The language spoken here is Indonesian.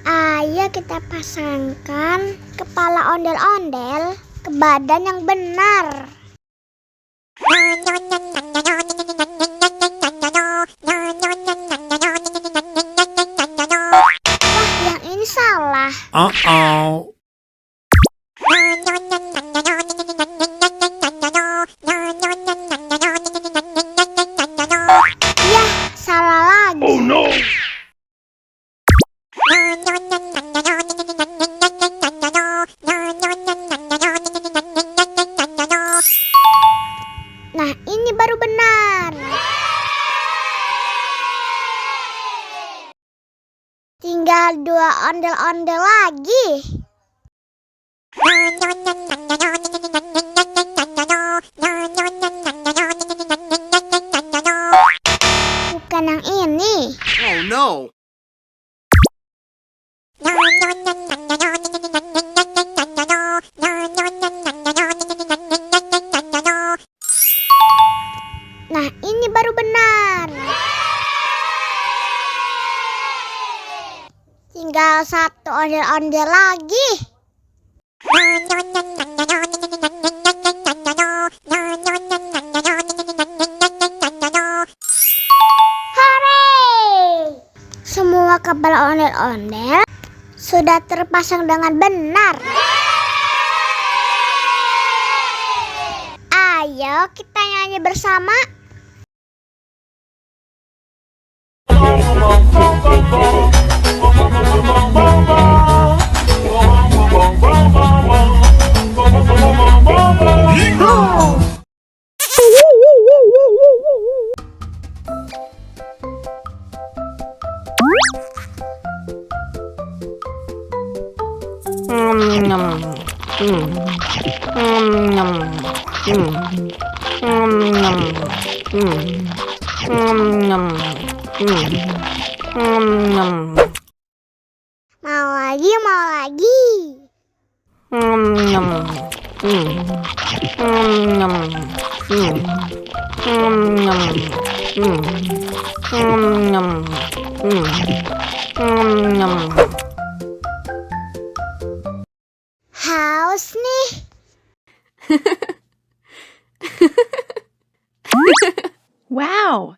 Ayo kita pasangkan kepala ondel-ondel ke badan yang benar. Wah, yang ini salah. Uh-oh. Yah, salah lagi. Oh no. Nah, ini baru benar. Tinggal 2 ondel-ondel lagi. Bukan yang ini. Oh no. Nah, ini baru benar. Tinggal 1 ondel-ondel lagi. Hore! Semua kepala ondel-ondel sudah terpasang dengan benar. Ayo kita nyanyi bersama. Mau lagi, mau lagi. Haus nih. Wow!